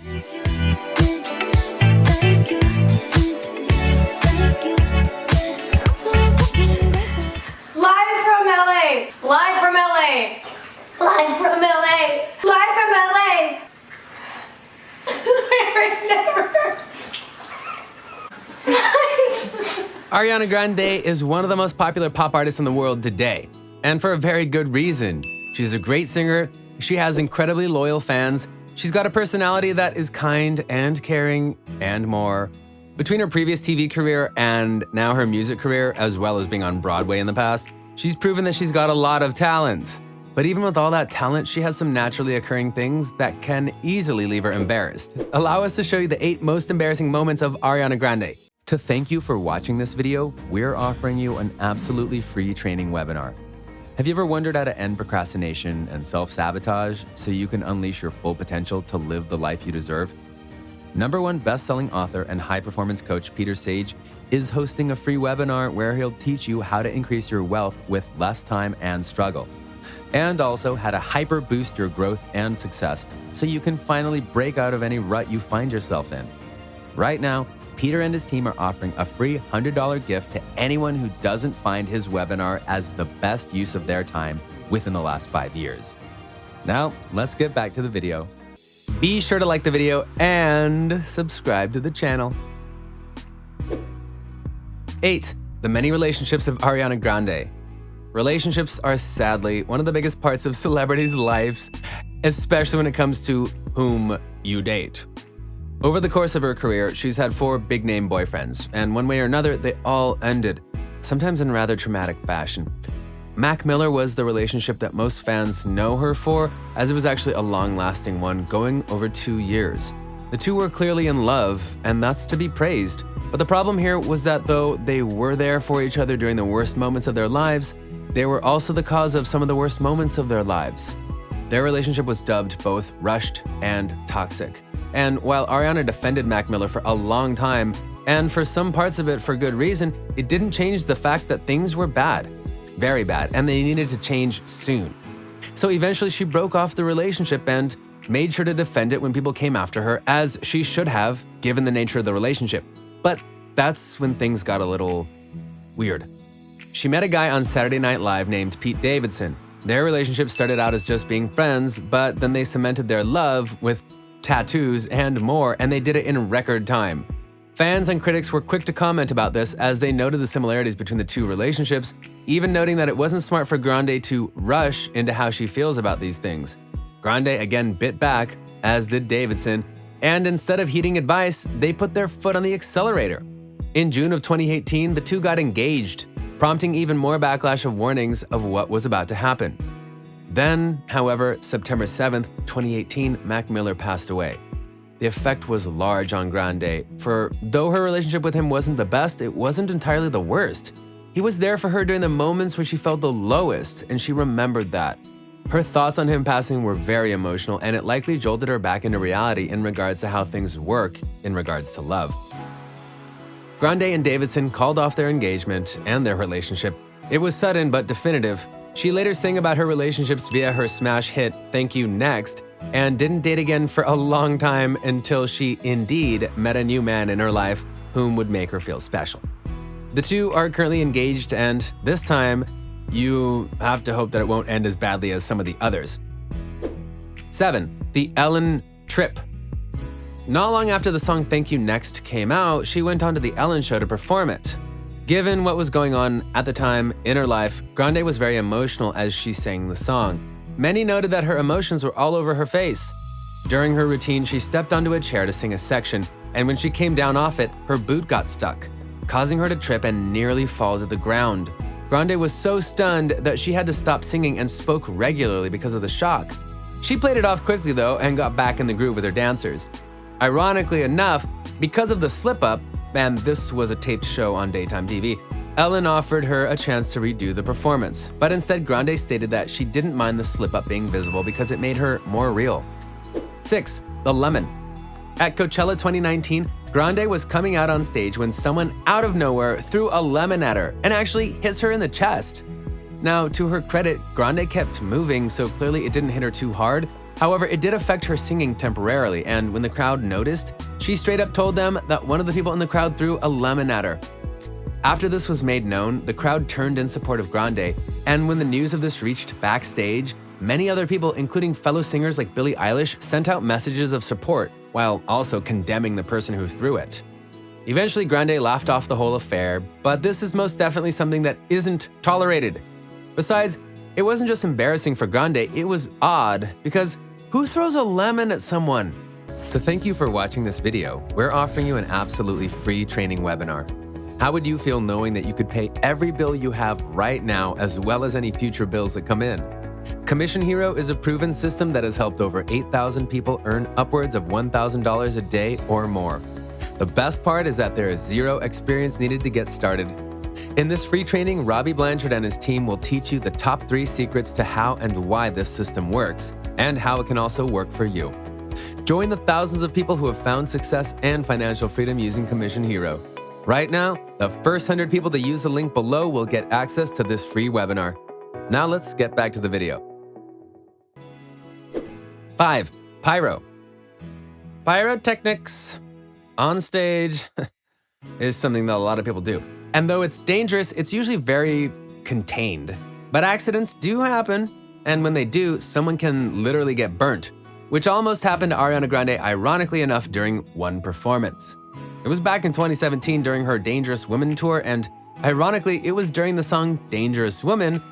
Live from LA! Live from LA! Live from LA! Live from LA! It never hurts. Ariana Grande is one of the most popular pop artists in the world today, and for a very good reason. She's a great singer, she has incredibly loyal fans, she's got a personality that is kind and caring, and more. Between her previous TV career and now her music career, as well as being on Broadway in the past, she's proven that she's got a lot of talent. But even with all that talent, she has some naturally occurring things that can easily leave her embarrassed. Allow us to show you the 8 most embarrassing moments of Ariana Grande. To thank you for watching this video, we're offering you an absolutely free training webinar. Have you ever wondered how to end procrastination and self-sabotage so you can unleash your full potential to live the life you deserve? #1 best-selling author and high-performance coach Peter Sage is hosting a free webinar where he'll teach you how to increase your wealth with less time and struggle, and also how to hyper-boost your growth and success so you can finally break out of any rut you find yourself in. Right now, Peter and his team are offering a free $100 gift to anyone who doesn't find his webinar as the best use of their time within the last 5 years. Now, let's get back to the video. Be sure to like the video and subscribe to the channel. 8. The many relationships of Ariana Grande. Relationships are sadly one of the biggest parts of celebrities' lives, especially when it comes to whom you date. Over the course of her career, she's had 4 big-name boyfriends, and one way or another, they all ended, sometimes in rather traumatic fashion. Mac Miller was the relationship that most fans know her for, as it was actually a long-lasting one, going over 2 years. The two were clearly in love, and that's to be praised. But the problem here was that though they were there for each other during the worst moments of their lives, they were also the cause of some of the worst moments of their lives. Their relationship was dubbed both rushed and toxic. And while Ariana defended Mac Miller for a long time, and for some parts of it for good reason, it didn't change the fact that things were bad. Very bad, and they needed to change soon. So eventually she broke off the relationship and made sure to defend it when people came after her, as she should have, given the nature of the relationship. But that's when things got a little weird. She met a guy on Saturday Night Live named Pete Davidson. Their relationship started out as just being friends, but then they cemented their love with tattoos and more, and they did it in record time. Fans and critics were quick to comment about this as they noted the similarities between the two relationships, even noting that it wasn't smart for Grande to rush into how she feels about these things. Grande again bit back, as did Davidson, and instead of heeding advice, they put their foot on the accelerator. In June of 2018, the two got engaged, prompting even more backlash of warnings of what was about to happen. Then, however, September 7th, 2018, Mac Miller passed away. The effect was large on Grande, for though her relationship with him wasn't the best, it wasn't entirely the worst. He was there for her during the moments where she felt the lowest, and she remembered that. Her thoughts on him passing were very emotional, and it likely jolted her back into reality in regards to how things work in regards to love. Grande and Davidson called off their engagement and their relationship. It was sudden but definitive. She later sang about her relationships via her smash hit Thank You Next, and didn't date again for a long time until she indeed met a new man in her life whom would make her feel special. The two are currently engaged, and this time, you have to hope that it won't end as badly as some of the others. 7. The Ellen Trip. Not long after the song Thank You Next came out, she went on to The Ellen Show to perform it. Given what was going on at the time in her life, Grande was very emotional as she sang the song. Many noted that her emotions were all over her face. During her routine, she stepped onto a chair to sing a section, and when she came down off it, her boot got stuck, causing her to trip and nearly fall to the ground. Grande was so stunned that she had to stop singing and spoke regularly because of the shock. She played it off quickly though and got back in the groove with her dancers. Ironically enough, because of the slip-up, and this was a taped show on daytime TV, Ellen offered her a chance to redo the performance, but instead Grande stated that she didn't mind the slip-up being visible because it made her more real. 6. The Lemon. At Coachella 2019, Grande was coming out on stage when someone out of nowhere threw a lemon at her and actually hits her in the chest. Now, to her credit, Grande kept moving, so clearly it didn't hit her too hard, However, it did affect her singing temporarily, and when the crowd noticed, she straight up told them that one of the people in the crowd threw a lemon at her. After this was made known, the crowd turned in support of Grande, and when the news of this reached backstage, many other people, including fellow singers like Billie Eilish, sent out messages of support, while also condemning the person who threw it. Eventually, Grande laughed off the whole affair, but this is most definitely something that isn't tolerated. Besides, it wasn't just embarrassing for Grande, it was odd, because who throws a lemon at someone? To thank you for watching this video, we're offering you an absolutely free training webinar. How would you feel knowing that you could pay every bill you have right now as well as any future bills that come in? Commission Hero is a proven system that has helped over 8,000 people earn upwards of $1,000 a day or more. The best part is that there is zero experience needed to get started. In this free training, Robbie Blanchard and his team will teach you the top 3 secrets to how and why this system works, and how it can also work for you. Join the thousands of people who have found success and financial freedom using Commission Hero. Right now, the first 100 people to use the link below will get access to this free webinar. Now let's get back to the video. 5. Pyro. Pyrotechnics on stage is something that a lot of people do. And though it's dangerous, it's usually very contained. But accidents do happen, and when they do, someone can literally get burnt, which almost happened to Ariana Grande, ironically enough, during one performance. It was back in 2017 during her Dangerous Woman tour, and ironically, it was during the song Dangerous Woman.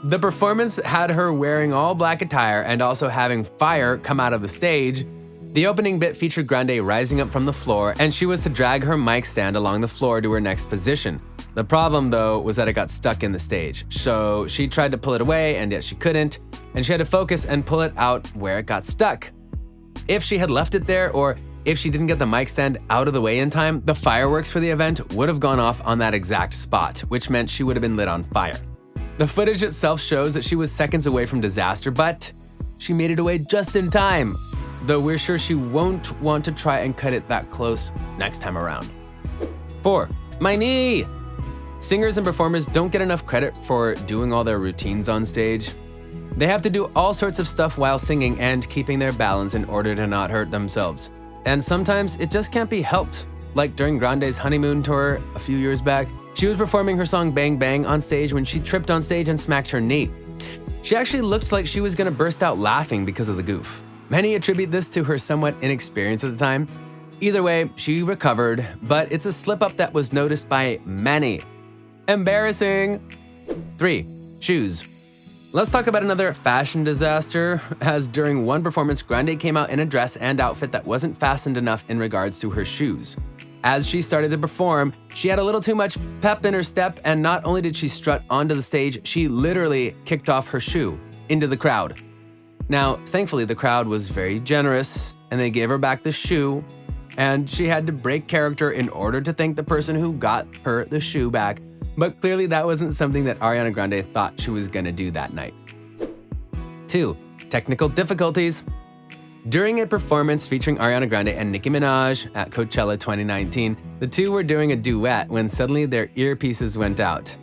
The performance had her wearing all black attire and also having fire come out of the stage. The opening bit featured Grande rising up from the floor, and she was to drag her mic stand along the floor to her next position. The problem, though, was that it got stuck in the stage. So she tried to pull it away, and yet she couldn't, and she had to focus and pull it out where it got stuck. If she had left it there, or if she didn't get the mic stand out of the way in time, the fireworks for the event would have gone off on that exact spot, which meant she would have been lit on fire. The footage itself shows that she was seconds away from disaster, but she made it away just in time, though we're sure she won't want to try and cut it that close next time around. 4. My knee! Singers and performers don't get enough credit for doing all their routines on stage. They have to do all sorts of stuff while singing and keeping their balance in order to not hurt themselves. And sometimes it just can't be helped. Like during Grande's honeymoon tour a few years back, she was performing her song Bang Bang on stage when she tripped on stage and smacked her knee. She actually looked like she was gonna burst out laughing because of the goof. Many attribute this to her somewhat inexperience at the time. Either way, she recovered, but it's a slip-up that was noticed by many. Embarrassing! 3. Shoes. Let's talk about another fashion disaster, as during one performance, Grande came out in a dress and outfit that wasn't fastened enough in regards to her shoes. As she started to perform, she had a little too much pep in her step, and not only did she strut onto the stage, she literally kicked off her shoe into the crowd. Now, thankfully, the crowd was very generous, and they gave her back the shoe, and she had to break character in order to thank the person who got her the shoe back. But clearly that wasn't something that Ariana Grande thought she was gonna do that night. 2. Technical difficulties. During a performance featuring Ariana Grande and Nicki Minaj at Coachella 2019, the two were doing a duet when suddenly their earpieces went out.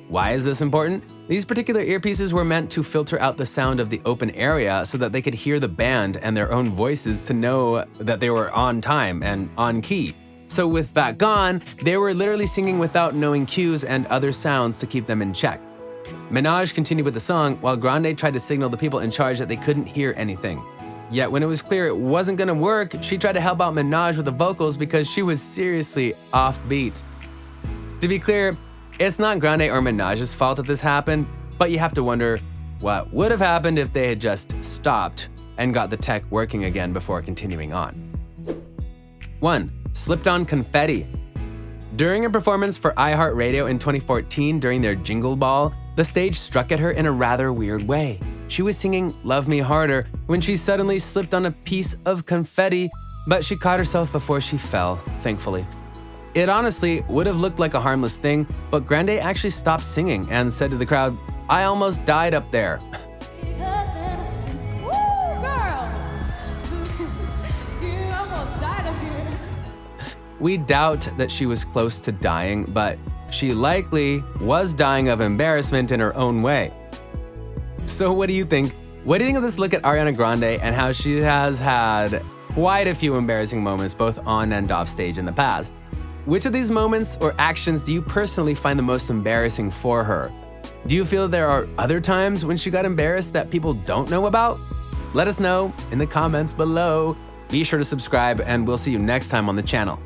Why is this important? These particular earpieces were meant to filter out the sound of the open area so that they could hear the band and their own voices to know that they were on time and on key. So with that gone, they were literally singing without knowing cues and other sounds to keep them in check. Minaj continued with the song while Grande tried to signal the people in charge that they couldn't hear anything. Yet when it was clear it wasn't gonna work, she tried to help out Minaj with the vocals because she was seriously offbeat. To be clear, it's not Grande or Minaj's fault that this happened, but you have to wonder what would have happened if they had just stopped and got the tech working again before continuing on. 1. Slipped on confetti. During a performance for iHeartRadio in 2014 during their Jingle Ball, the stage struck at her in a rather weird way. She was singing Love Me Harder when she suddenly slipped on a piece of confetti, but she caught herself before she fell, thankfully. It honestly would have looked like a harmless thing, but Grande actually stopped singing and said to the crowd, "I almost died up there." We doubt that she was close to dying, but she likely was dying of embarrassment in her own way. So what do you think? What do you think of this look at Ariana Grande and how she has had quite a few embarrassing moments both on and off stage in the past? Which of these moments or actions do you personally find the most embarrassing for her? Do you feel there are other times when she got embarrassed that people don't know about? Let us know in the comments below. Be sure to subscribe and we'll see you next time on the channel.